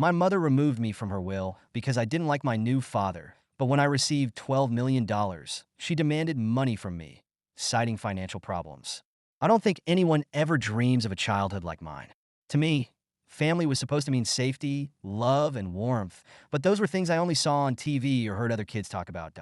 My mother removed me from her will because I didn't like my new father, but when I received $12 million, she demanded money from me, citing financial problems. I don't think anyone ever dreams of a childhood like mine. To me, family was supposed to mean safety, love, and warmth, but those were things I only saw on TV or heard other kids talk about.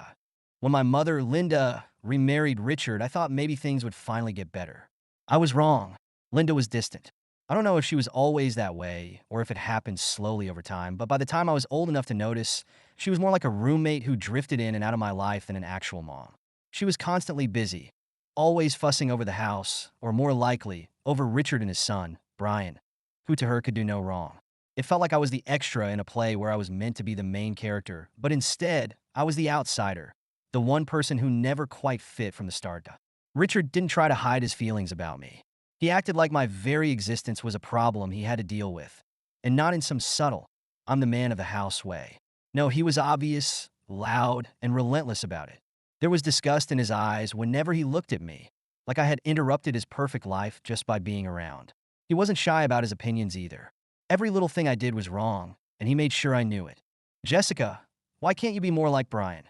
When my mother, Linda, remarried Richard, I thought maybe things would finally get better. I was wrong. Linda was distant. I don't know if she was always that way or if it happened slowly over time, but by the time I was old enough to notice, she was more like a roommate who drifted in and out of my life than an actual mom. She was constantly busy, always fussing over the house, or more likely, over Richard and his son, Brian, who to her could do no wrong. It felt like I was the extra in a play where I was meant to be the main character, but instead, I was the outsider, the one person who never quite fit from the start. Richard didn't try to hide his feelings about me. He acted like my very existence was a problem he had to deal with, and not in some subtle, I'm the man of the house way. No, he was obvious, loud, and relentless about it. There was disgust in his eyes whenever he looked at me, like I had interrupted his perfect life just by being around. He wasn't shy about his opinions either. Every little thing I did was wrong, and he made sure I knew it. "Jessica, why can't you be more like Brian?"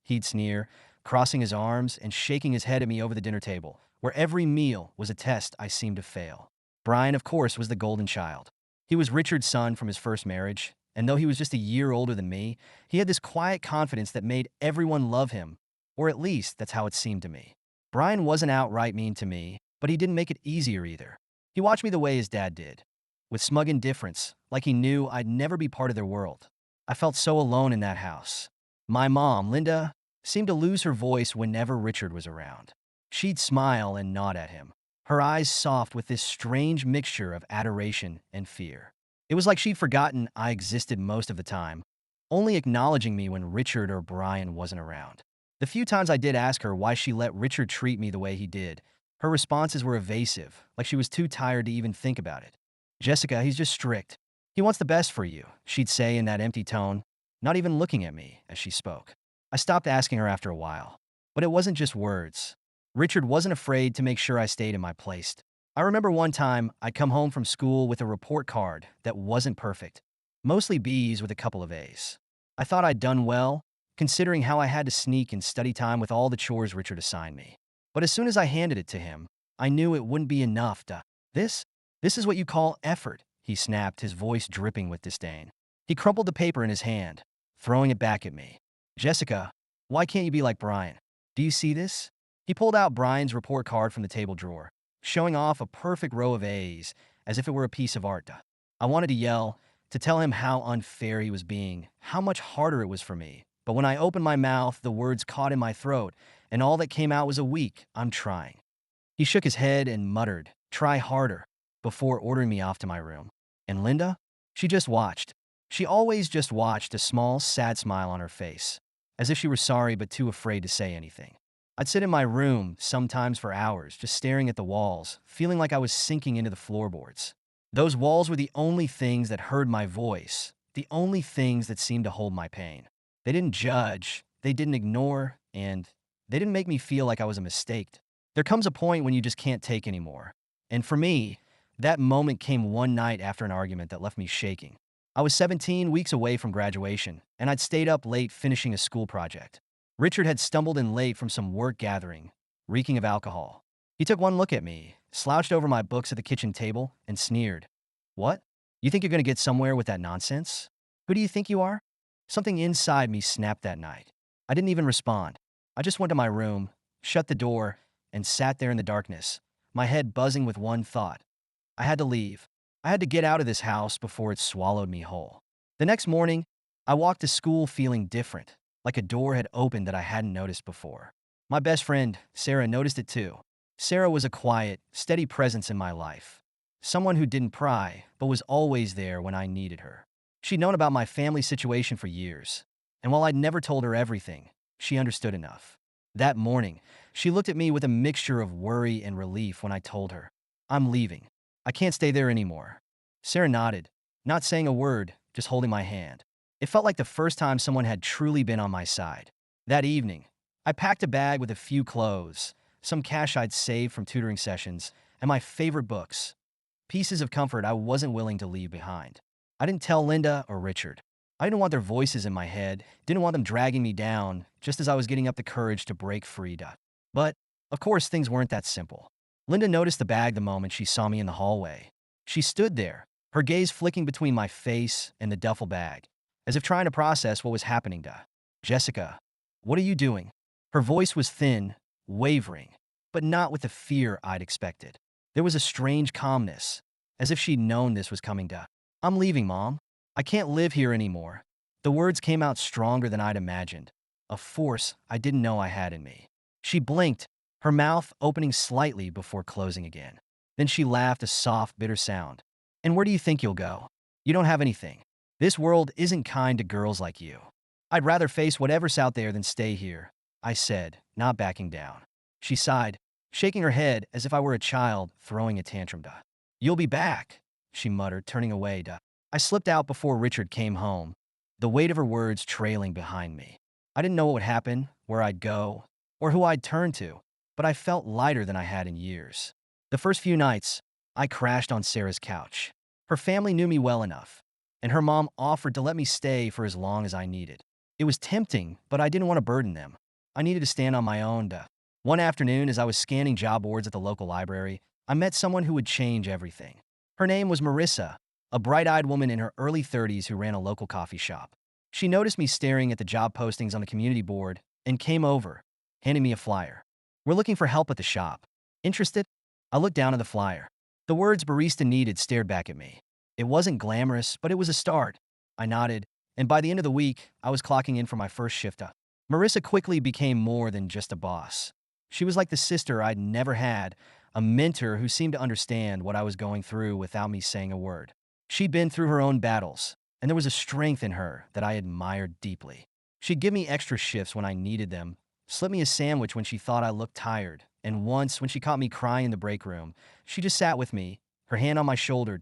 He'd sneer, crossing his arms and shaking his head at me over the dinner table, where every meal was a test I seemed to fail. Brian, of course, was the golden child. He was Richard's son from his first marriage, and though he was just a year older than me, he had this quiet confidence that made everyone love him, or at least that's how it seemed to me. Brian wasn't outright mean to me, but he didn't make it easier either. He watched me the way his dad did, with smug indifference, like he knew I'd never be part of their world. I felt so alone in that house. My mom, Linda, seemed to lose her voice whenever Richard was around. She'd smile and nod at him, her eyes soft with this strange mixture of adoration and fear. It was like she'd forgotten I existed most of the time, only acknowledging me when Richard or Brian wasn't around. The few times I did ask her why she let Richard treat me the way he did, her responses were evasive, like she was too tired to even think about it. "Jessica, he's just strict. He wants the best for you," she'd say in that empty tone, not even looking at me as she spoke. I stopped asking her after a while. But it wasn't just words. Richard wasn't afraid to make sure I stayed in my place. I remember one time I'd come home from school with a report card that wasn't perfect, mostly B's with a couple of A's. I thought I'd done well, considering how I had to sneak in study time with all the chores Richard assigned me. But as soon as I handed it to him, I knew it wouldn't be enough to. This is what you call effort," he snapped, his voice dripping with disdain. He crumpled the paper in his hand, throwing it back at me. "Jessica, why can't you be like Brian? Do you see this?" He pulled out Brian's report card from the table drawer, showing off a perfect row of A's as if it were a piece of art. I wanted to yell, to tell him how unfair he was being, how much harder it was for me. But when I opened my mouth, the words caught in my throat, and all that came out was a weak, "I'm trying." He shook his head and muttered, "Try harder," before ordering me off to my room. And Linda? She just watched. She always just watched, a small, sad smile on her face, as if she were sorry but too afraid to say anything. I'd sit in my room, sometimes for hours, just staring at the walls, feeling like I was sinking into the floorboards. Those walls were the only things that heard my voice, the only things that seemed to hold my pain. They didn't judge, they didn't ignore, and they didn't make me feel like I was a mistake. There comes a point when you just can't take anymore. And for me, that moment came one night after an argument that left me shaking. I was 17 weeks away from graduation, and I'd stayed up late finishing a school project. Richard had stumbled in late from some work gathering, reeking of alcohol. He took one look at me, slouched over my books at the kitchen table, and sneered. "What? You think you're going to get somewhere with that nonsense? Who do you think you are?" Something inside me snapped that night. I didn't even respond. I just went to my room, shut the door, and sat there in the darkness, my head buzzing with one thought. I had to leave. I had to get out of this house before it swallowed me whole. The next morning, I walked to school feeling different, like a door had opened that I hadn't noticed before. My best friend, Sarah, noticed it too. Sarah was a quiet, steady presence in my life. Someone who didn't pry, but was always there when I needed her. She'd known about my family situation for years, and while I'd never told her everything, she understood enough. That morning, she looked at me with a mixture of worry and relief when I told her, "I'm leaving. I can't stay there anymore." Sarah nodded, not saying a word, just holding my hand. It felt like the first time someone had truly been on my side. That evening, I packed a bag with a few clothes, some cash I'd saved from tutoring sessions, and my favorite books, pieces of comfort I wasn't willing to leave behind. I didn't tell Linda or Richard. I didn't want their voices in my head, didn't want them dragging me down just as I was getting up the courage to break free. But, of course, things weren't that simple. Linda noticed the bag the moment she saw me in the hallway. She stood there, her gaze flicking between my face and the duffel bag, as if trying to process what was happening. Jessica, what are you doing? Her voice was thin, wavering, but not with the fear I'd expected. There was a strange calmness, as if she'd known this was coming. I'm leaving, Mom. I can't live here anymore. The words came out stronger than I'd imagined, a force I didn't know I had in me. She blinked, her mouth opening slightly before closing again. Then she laughed a soft, bitter sound. And where do you think you'll go? You don't have anything. This world isn't kind to girls like you. I'd rather face whatever's out there than stay here, I said, not backing down. She sighed, shaking her head as if I were a child throwing a tantrum. You'll be back, she muttered, turning away. I slipped out before Richard came home, the weight of her words trailing behind me. I didn't know what would happen, where I'd go, or who I'd turn to, but I felt lighter than I had in years. The first few nights, I crashed on Sarah's couch. Her family knew me well enough, and her mom offered to let me stay for as long as I needed. It was tempting, but I didn't want to burden them. I needed to stand on my own. One afternoon, as I was scanning job boards at the local library, I met someone who would change everything. Her name was Marissa, a bright-eyed woman in her early 30s who ran a local coffee shop. She noticed me staring at the job postings on the community board and came over, handing me a flyer. We're looking for help at the shop. Interested? I looked down at the flyer. The words barista needed stared back at me. It wasn't glamorous, but it was a start. I nodded, and by the end of the week, I was clocking in for my first shift. Marissa quickly became more than just a boss. She was like the sister I'd never had, a mentor who seemed to understand what I was going through without me saying a word. She'd been through her own battles, and there was a strength in her that I admired deeply. She'd give me extra shifts when I needed them, slip me a sandwich when she thought I looked tired, and once, when she caught me crying in the break room, she just sat with me, her hand on my shoulder.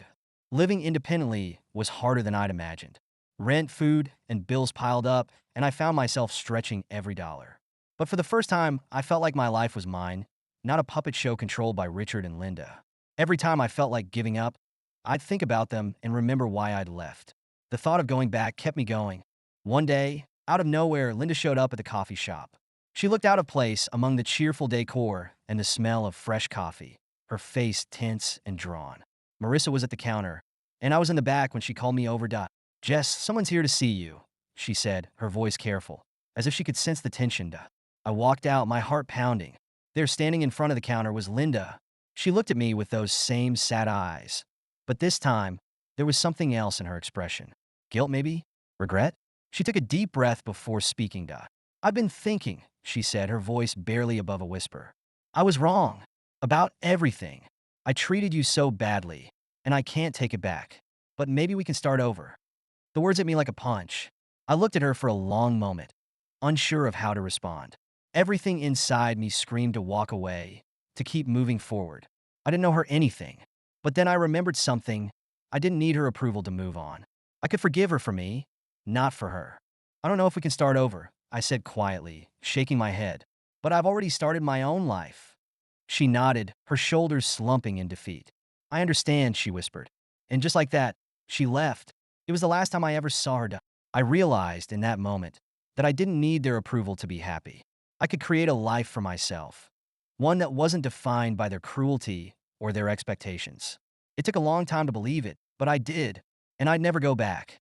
Living independently was harder than I'd imagined. Rent, food, and bills piled up, and I found myself stretching every dollar. But for the first time, I felt like my life was mine, not a puppet show controlled by Richard and Linda. Every time I felt like giving up, I'd think about them and remember why I'd left. The thought of going back kept me going. One day, out of nowhere, Linda showed up at the coffee shop. She looked out of place among the cheerful decor and the smell of fresh coffee, her face tense and drawn. Marissa was at the counter, and I was in the back when she called me over. Jess, someone's here to see you, she said, her voice careful, as if she could sense the tension. I walked out, my heart pounding. There, standing in front of the counter, was Linda. She looked at me with those same sad eyes. But this time, there was something else in her expression. Guilt, maybe? Regret? She took a deep breath before speaking. I've been thinking, she said, her voice barely above a whisper. I was wrong. About everything. I treated you so badly, and I can't take it back. But maybe we can start over. The words hit me like a punch. I looked at her for a long moment, unsure of how to respond. Everything inside me screamed to walk away, to keep moving forward. I didn't know her anything. But then I remembered something. I didn't need her approval to move on. I could forgive her for me, not for her. I don't know if we can start over, I said quietly, shaking my head. But I've already started my own life. She nodded, her shoulders slumping in defeat. I understand, she whispered. And just like that, she left. It was the last time I ever saw her. I realized in that moment that I didn't need their approval to be happy. I could create a life for myself, one that wasn't defined by their cruelty or their expectations. It took a long time to believe it, but I did, and I'd never go back.